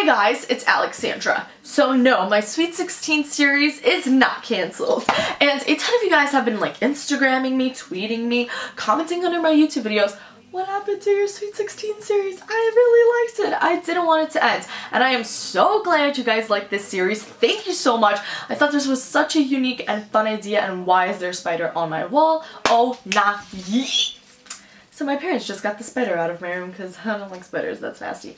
Hey guys, it's Alexandra. So no, my Sweet 16 series is not cancelled. And a ton of you guys have been like Instagramming me, tweeting me, commenting under my YouTube videos. What happened to your Sweet 16 series? I really liked it. I didn't want it to end. And I am so glad you guys like this series. Thank you so much. I thought this was such a unique and fun idea. And why is there a spider on my wall? Oh, nah. Yeet. So my parents just got the spider out of my room because I don't like spiders. That's nasty.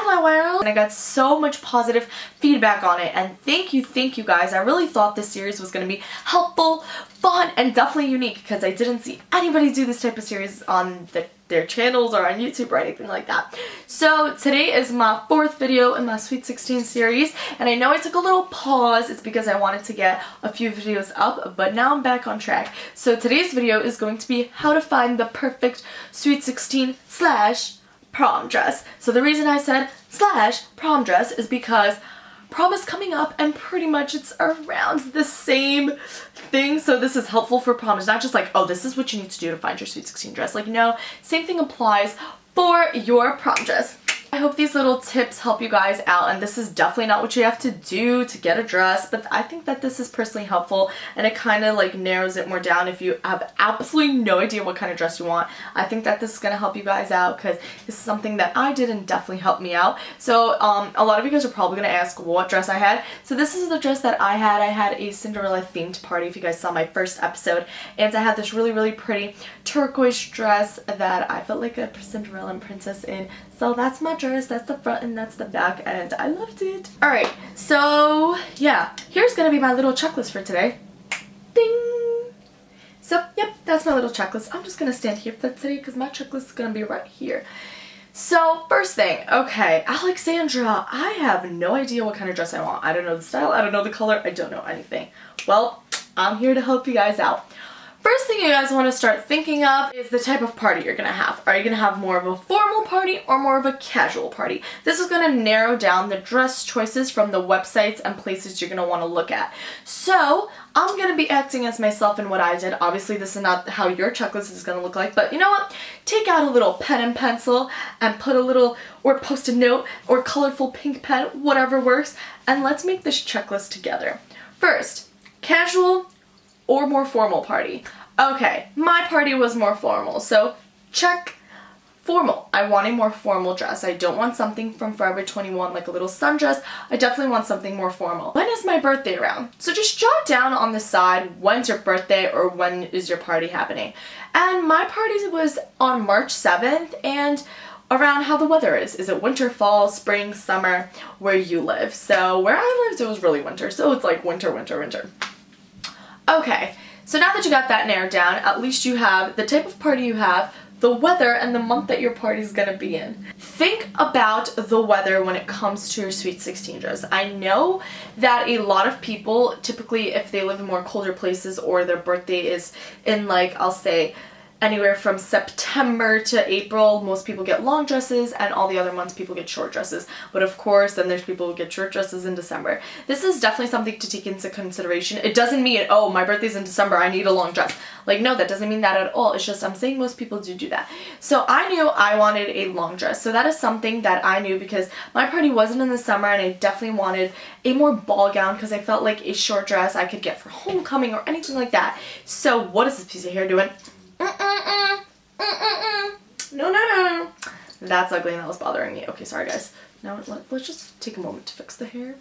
And I got so much positive feedback on it, and thank you guys. I really thought this series was going to be helpful, fun, and definitely unique because I didn't see anybody do this type of series on their channels or on YouTube or anything like that. So today is my 4th video in my Sweet 16 series, and I know I took a little pause. It's because I wanted to get a few videos up, but now I'm back on track. So today's video is going to be how to find the perfect Sweet 16 / prom dress. So the reason I said / prom dress is because prom is coming up and pretty much it's around the same thing. So this is helpful for prom. It's not just like, oh, this is what you need to do to find your Sweet 16 dress. Like, no, same thing applies for your prom dress. I hope these little tips help you guys out, and this is definitely not what you have to do to get a dress, but I think that this is personally helpful, and it kind of like narrows it more down if you have absolutely no idea what kind of dress you want. I think that this is going to help you guys out because this is something that I did and definitely helped me out. So a lot of you guys are probably going to ask what dress I had. So this is the dress that I had. I had a Cinderella themed party, if you guys saw my first episode, and I had this really pretty turquoise dress that I felt like a Cinderella princess in. So that's my dress, that's the front and that's the back, and I loved it. Alright, so yeah, here's gonna be my little checklist for today. Ding! So, yep, that's my little checklist. I'm just gonna stand here for today because my checklist is gonna be right here. So, first thing, okay, Alexandra, I have no idea what kind of dress I want. I don't know the style, I don't know the color, I don't know anything. Well, I'm here to help you guys out. First thing you guys want to start thinking of is the type of party you're going to have. Are you going to have more of a formal party or more of a casual party? This is going to narrow down the dress choices from the websites and places you're going to want to look at. So I'm going to be acting as myself in what I did. Obviously this is not how your checklist is going to look like, but you know what? Take out a little pen and pencil and put a little, or post-it note or colorful pink pen, whatever works, and let's make this checklist together. First, casual or more formal party. Okay, my party was more formal, so check formal. I want a more formal dress. I don't want something from Forever 21 like a little sundress. I definitely want something more formal. When is my birthday around? So just jot down on the side when's your birthday or when is your party happening. And my party was on March 7th and around how the weather is. Is it winter, fall, spring, summer, where you live? So where I lived it was really winter, so it's like winter. Okay, so now that you got that narrowed down, at least you have the type of party you have, the weather, and the month that your party's gonna be in. Think about the weather when it comes to your Sweet 16 dress. I know that a lot of people, typically if they live in more colder places or their birthday is in like, I'll say, anywhere from September to April, most people get long dresses, and all the other months people get short dresses. But of course, then there's people who get short dresses in December. This is definitely something to take into consideration. It doesn't mean, oh, my birthday's in December, I need a long dress. Like, no, that doesn't mean that at all. It's just I'm saying most people do that. So I knew I wanted a long dress. So that is something that I knew because my party wasn't in the summer, and I definitely wanted a more ball gown because I felt like a short dress I could get for homecoming or anything like that. So what is this piece of hair doing? No. That's ugly and that was bothering me. Okay, sorry guys. Now let's just take a moment to fix the hair.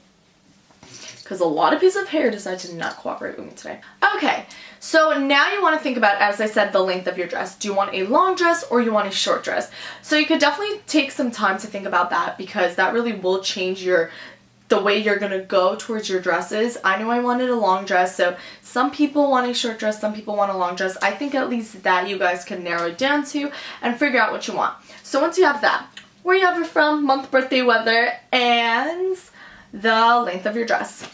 Because a lot of pieces of hair decide to not cooperate with me today. Okay, so now you want to think about, as I said, the length of your dress. Do you want a long dress or you want a short dress? So you could definitely take some time to think about that because that really will change the way you're gonna go towards your dresses. I knew I wanted a long dress, so some people want a short dress, some people want a long dress. I think at least that you guys can narrow it down to and figure out what you want. So once you have that, where you have it from, month, birthday, weather, and the length of your dress.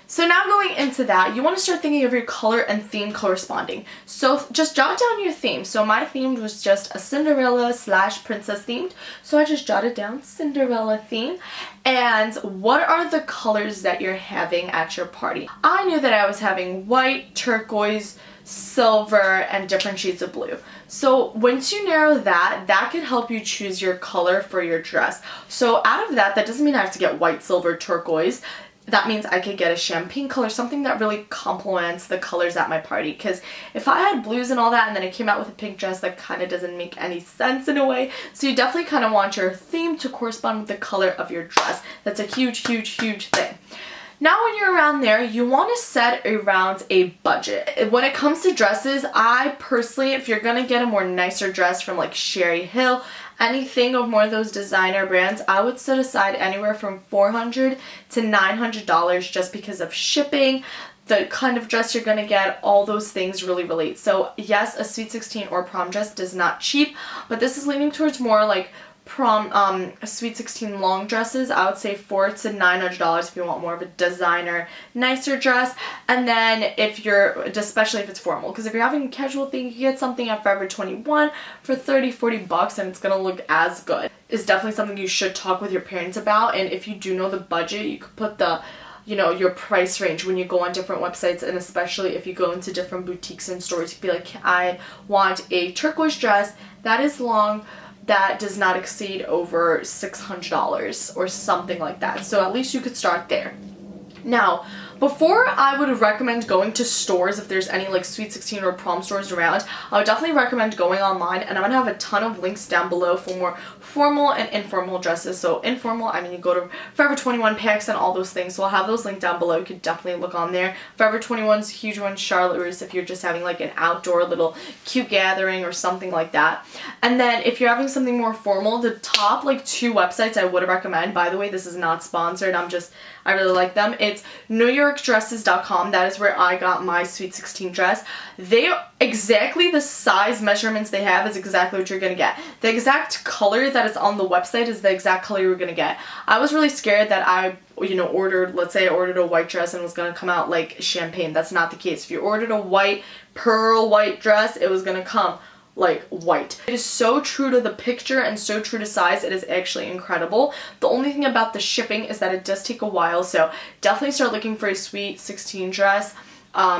So now going into that, you want to start thinking of your color and theme corresponding. So just jot down your theme. So my theme was just a Cinderella / princess themed. So I just jotted down Cinderella theme. And what are the colors that you're having at your party? I knew that I was having white, turquoise, silver, and different shades of blue. So once you narrow that, that can help you choose your color for your dress. So out of that doesn't mean I have to get white, silver, turquoise. That means I could get a champagne color, something that really complements the colors at my party. Because if I had blues and all that and then I came out with a pink dress, that kind of doesn't make any sense in a way. So you definitely kind of want your theme to correspond with the color of your dress. That's a huge, huge, huge thing. Now when you're around there, you want to set around a budget. When it comes to dresses, I personally, if you're going to get a more nicer dress from like Sherry Hill, anything of more of those designer brands, I would set aside anywhere from $400 to $900 just because of shipping, the kind of dress you're going to get, all those things really relate. So yes, a Sweet 16 or prom dress is not cheap, but this is leaning towards more like prom, Sweet 16 long dresses. I would say $400 to $900 if you want more of a designer, nicer dress. And then if you're, especially if it's formal, because if you're having a casual thing, you can get something at Forever 21 for 30-40 bucks and it's gonna look as good. It's definitely something you should talk with your parents about, and if you do know the budget, you could put the, you know, your price range when you go on different websites, and especially if you go into different boutiques and stores, you could be like, I want a turquoise dress that is long, that does not exceed over $600 or something like that. So at least you could start there. Now, before I would recommend going to stores, if there's any like Sweet 16 or prom stores around, I would definitely recommend going online, and I'm going to have a ton of links down below for more formal and informal dresses. So informal, I mean you go to Forever 21, PX, and all those things. So I'll have those linked down below. You could definitely look on there. Forever 21's a huge one, Charlotte Russe if you're just having like an outdoor little cute gathering or something like that. And then if you're having something more formal, the top like 2 websites I would recommend, by the way, this is not sponsored, I really like them. It's NewYorkDresses.com. That is where I got my Sweet 16 dress. They exactly the size measurements they have is exactly what you're gonna get. The exact color that is on the website is the exact color you're gonna get. I was really scared that I, you know, let's say I ordered a white dress and it was gonna come out like champagne. That's not the case. If you ordered a white, pearl white dress, it was gonna come like white. It is so true to the picture and so true to size. It is actually incredible. The only thing about the shipping is that it does take a while, so definitely start looking for a Sweet 16 dress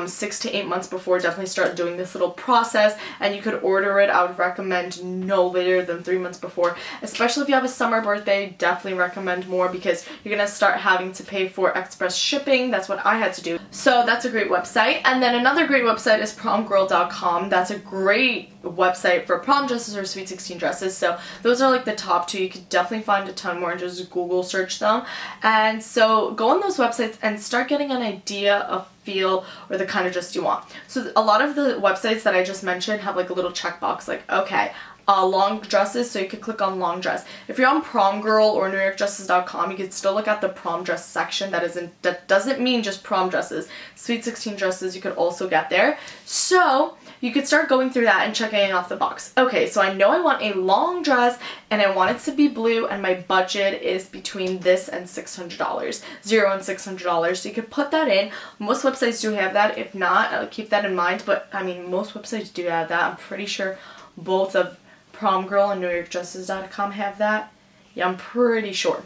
6 to 8 months before. Definitely start doing this little process, and you could order it. I would recommend no later than 3 months before, especially if you have a summer birthday. Definitely recommend more because you're gonna start having to pay for express shipping. That's what I had to do. So that's a great website. And then another great website is promgirl.com. That's a great website for prom dresses or Sweet 16 dresses. So those are like the top 2. You could definitely find a ton more and just Google search them. And so go on those websites and start getting an idea of feel or the kind of dress you want. So a lot of the websites that I just mentioned have like a little checkbox like, okay, long dresses, so you could click on long dress. If you're on Prom Girl or NewYorkDresses.com, you could still look at the prom dress section. That doesn't mean just prom dresses. Sweet 16 dresses you could also get there. So you could start going through that and checking off the box. Okay, so I know I want a long dress and I want it to be blue, and my budget is between this and $600, $0 and $600. So you could put that in. Most websites do have that. If not, keep that in mind. But I mean, most websites do have that. I'm pretty sure both of Prom Girl and NewYorkDresses.com have that. Yeah, I'm pretty sure.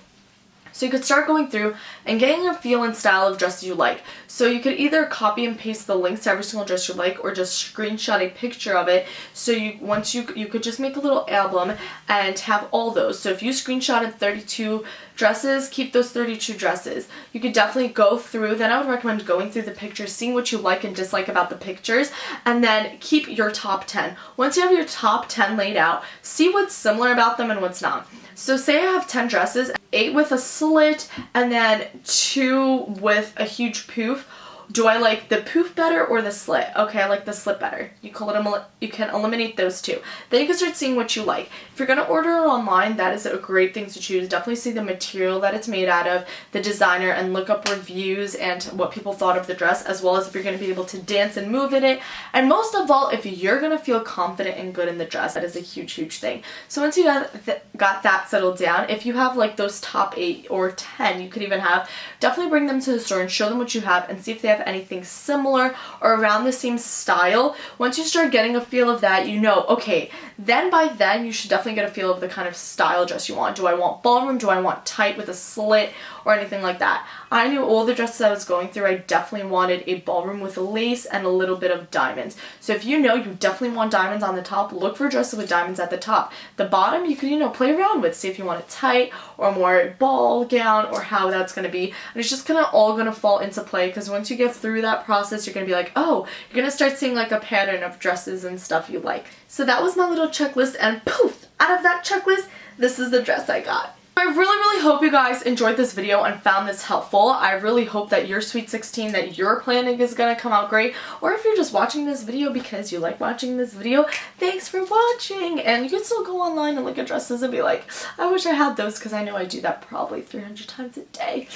So you could start going through and getting a feel and style of dress you like. So you could either copy and paste the links to every single dress you like, or just screenshot a picture of it. So you could just make a little album and have all those. So if you screenshotted 32 dresses, keep those 32 dresses. You could definitely go through. Then I would recommend going through the pictures, seeing what you like and dislike about the pictures, and then keep your top 10. Once you have your top 10 laid out, see what's similar about them and what's not. So say I have 10 dresses, 8 with a slit and then 2 with a huge poof. Do I like the poof better or the slit? Okay, I like the slit better. You can eliminate those 2. Then you can start seeing what you like. If you're going to order it online, that is a great thing to choose. Definitely see the material that it's made out of, the designer, and look up reviews and what people thought of the dress, as well as if you're going to be able to dance and move in it. And most of all, if you're going to feel confident and good in the dress. That is a huge, huge thing. So once you got that settled down, if you have like those top 8 or 10, you could even have, definitely bring them to the store and show them what you have and see if they have have anything similar or around the same style. Once you start getting a feel of that, you know, okay, then by then you should definitely get a feel of the kind of style dress you want. Do I want ballroom? Do I want tight with a slit or anything like that? I knew all the dresses I was going through, I definitely wanted a ballroom with lace and a little bit of diamonds. So if you know you definitely want diamonds on the top, look for dresses with diamonds at the top. The bottom you can, you know, play around with. See if you want it tight or more ball gown or how that's going to be. And it's just kind of all going to fall into play, because once you get through that process, you're going to be like, oh, you're going to start seeing like a pattern of dresses and stuff you like. So that was my little checklist, and poof, out of that checklist, this is the dress I got. I really hope you guys enjoyed this video and found this helpful. I really hope that your Sweet 16 that you're planning is going to come out great. Or if you're just watching this video because you like watching this video, thanks for watching. And you can still go online and look at dresses and be like, I wish I had those, because I know I do that probably 300 times a day.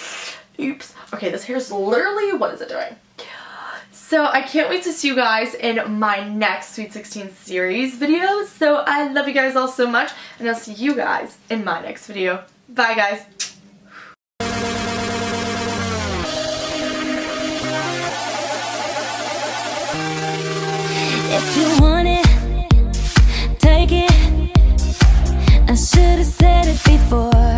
Oops. Okay, this hair is literally, what is it doing? So I can't wait to see you guys in my next Sweet 16 series video. So I love you guys all so much, and I'll see you guys in my next video. Bye guys. If you want it, take it. I should have said it before.